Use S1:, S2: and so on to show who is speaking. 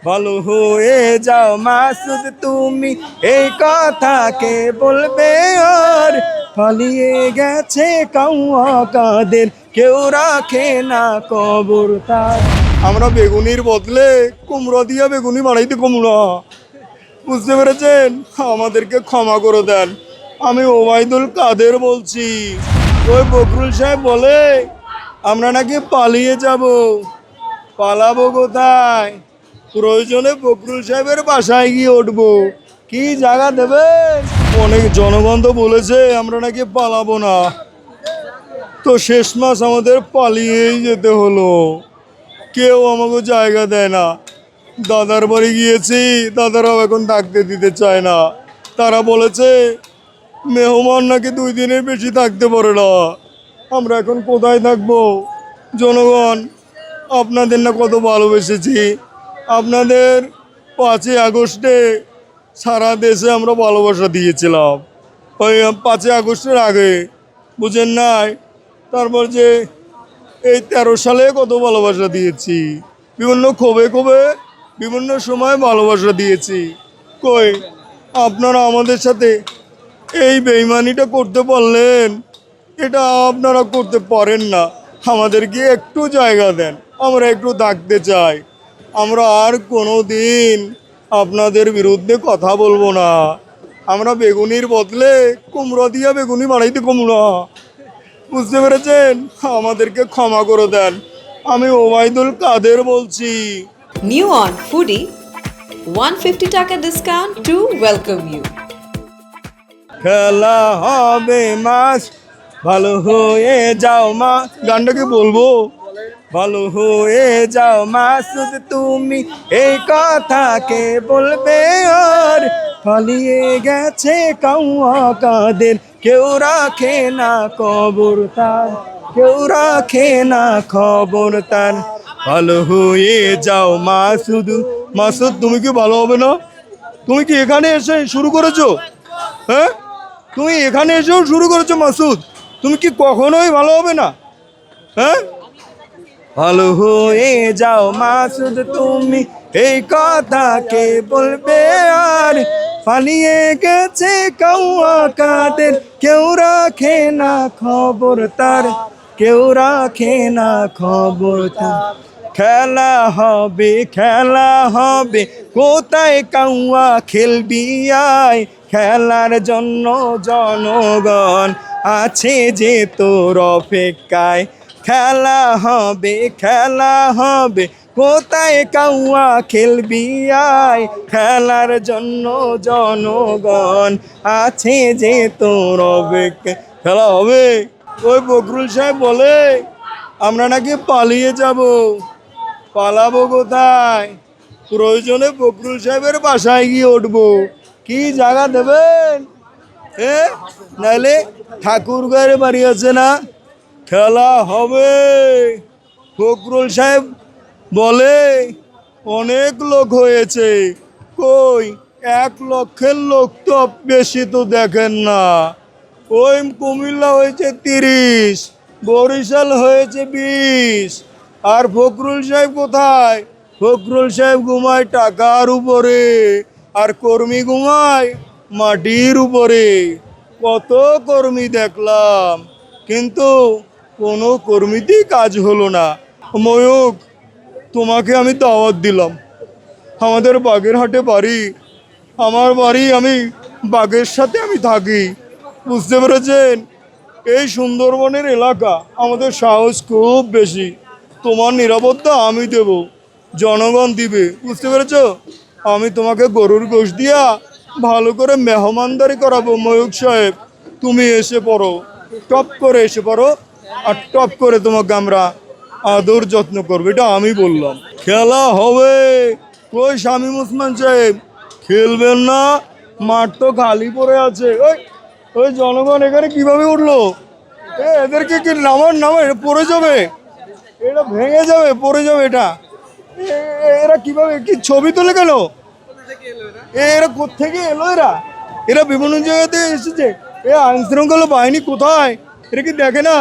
S1: ভালো হয়ে যাও মাসুদ তুমি, এই কথা কে বলবে আর? পালিয়ে গেছে কাউয়া কাদের, কেউ রাখে না কবর তার। আমরা বেগুনির বদলে কুমড়ো দিয়ে বেগুনি বানাইতে কুমড়ো, বুঝতে পেরেছেন? আমাদেরকে ক্ষমা করে দেন। আমি ওবায়দুল কাদের বলছি। ওই বকরুল সাহেব বলে আমরা নাকি পালিয়ে যাব। পালাবো কোথায়? প্রয়োজনে বকরুল সাহেবের বাসায় গিয়ে উঠবো। কি জায়গা দেবেন? অনেক জনগণ তো বলেছে আমরা নাকি পালাবো না, তো শেষ মাস আমাদের পালিয়েই যেতে হলো। কেউ আমাকে জায়গা দেয় না। দাদার বাড়ি গিয়েছি, দাদারাও এখন থাকতে দিতে চায় না। তারা বলেছে মেহমান নাকি 2 দিনের বেশি থাকতে পারে না। আমরা এখন কোথায় থাকবো? জনগণ, আপনাদের না কত ভালোবেসেছি। আপনাদের 5ই আগস্টে সারা দেশে আমরা ভালোবাসা দিয়েছিলাম, ওই 5ই আগস্টের আগে, বুঝেন নাই? তারপর যে এই 13 সালে কত ভালোবাসা দিয়েছি, বিভিন্ন ক্ষোভে ক্ষোভে বিভিন্ন সময় ভালোবাসা দিয়েছি। কই আপনারা আমাদের সাথে এই বেইমানিটা করতে পারলেন? এটা আপনারা করতে পারেন না। আমাদেরকে একটু জায়গা দেন, আমরা একটু থাকতে চাই। আমরা আর কোনো দিন আপনাদের বিরুদ্ধে কথা বলবো না। আমরা বেগুনির বদলে কুমড়ো দিয়ে বেগুনি বানাইতে কুমড়ো, বুঝতে পেরেছেন? আমাদেরকে ক্ষমা করে দেন। আমি ওবায়দুল কাদের বলছি।
S2: New on Foodie, 150 টাকা discount to welcome you.
S1: খেলা হবে মাস, ভালো হয়ে যাও মা। গানটাকে বলবো? ভালো হয়ে যাও মাসুদ তুমি, এই কথা কে বলবে আর? পালিয়ে গেছে কাউয়া কাদের, কেউ রাখে না কবর তার, কেউ রাখে না খবর তার। ভালো হয়ে যাও মাসুদ। মাসুদ তুমি কি ভালো হবে না? তুমি কি এখানে এসে শুরু করেছো? হ্যাঁ, তুমি এখানে এসেও শুরু করেছো মাসুদ। তুমি কি কখনোই ভালো হবে না? হ্যাঁ, ভালো হয়ে যাও মাসুদ তুমি, এই কথা কে বলবে আর? পালিয়ে গেছে কাউয়া কাদের, কেউ রাখে না খবর তার, কেউ রাখে না খবর তার। খেলা হবে, খেলা হবে, কোথায় কাউয়া খেলবি আয়? খেলার জন্য জনগণ আছে যে তোর অপেক্ষায়। খেলা হবে, খেলা হবে, কোথায় কাউয়া খেলবি আয়? খেলার জন্য জনগণ আছে যে তোর অপেক্ষায়। খেলা হবে। ওই বকরুল সাহেব বলে আমরা নাকি পালিয়ে যাব। পালাবো কোথায়? প্রয়োজনে বকরুল সাহেবের বাসায় গিয়ে উঠবো। কি জায়গা দেবেন? নাইলে ঠাকুর ঘরে বাড়ি আছে না? খেলা হবে। ফখরুল সাহেব বলে অনেক লোক হয়েছে। কই 1 লক্ষের লোক তো বেশি তো দেখেন না। ওই কুমিল্লা হয়েছে 30, বরিশাল হয়েছে 20। আর ফখরুল সাহেব কোথায়? ফখরুল সাহেব ঘুমায় টাকার উপরে, আর কর্মী ঘুমায় মাটির উপরে। কত কর্মী দেখলাম, কিন্তু কোনো কর্মীতেই কাজ হলো না। ময়ূক, তোমাকে আমি দাওয়াত দিলাম। আমাদের বাগেরহাটে বাড়ি, আমার বাড়ি, আমি বাঘের সাথে আমি থাকি, বুঝতে পেরেছেন? এই সুন্দরবনের এলাকা, আমাদের সাহস খুব বেশি। তোমার নিরাপত্তা আমি দেব, জনগণ দিবে, বুঝতে পেরেছো? আমি তোমাকে গরুর গোশ দিয়া ভালো করে মেহমানদারি করাবো। ময়ূক সাহেব, তুমি এসে পড়ো, টপ করে এসে পড়ো, আর টপ করে তোমাকে আমরা আদর যত্ন করবো। এটা আমি বললাম। খেলা হবে। কই শামীম ওসমান সাহেব, খেলবেন না? মাঠ তো খালি পড়ে আছে। ওই ওই জনগণ এখানে কিভাবে উঠলো? এদেরকে কি নামান, নামে পড়ে যাবে, এটা ভেঙে যাবে, পড়ে যাবে এটা। এরা কিভাবে কি ছবি তোলে কেন? এরা কোত্থেকে এলো? এরা এরা বিভিন্ন জায়গাতে এসেছে। এ আইন শৃঙ্খলা বাহিনী কোথায়? এরা কি দেখে না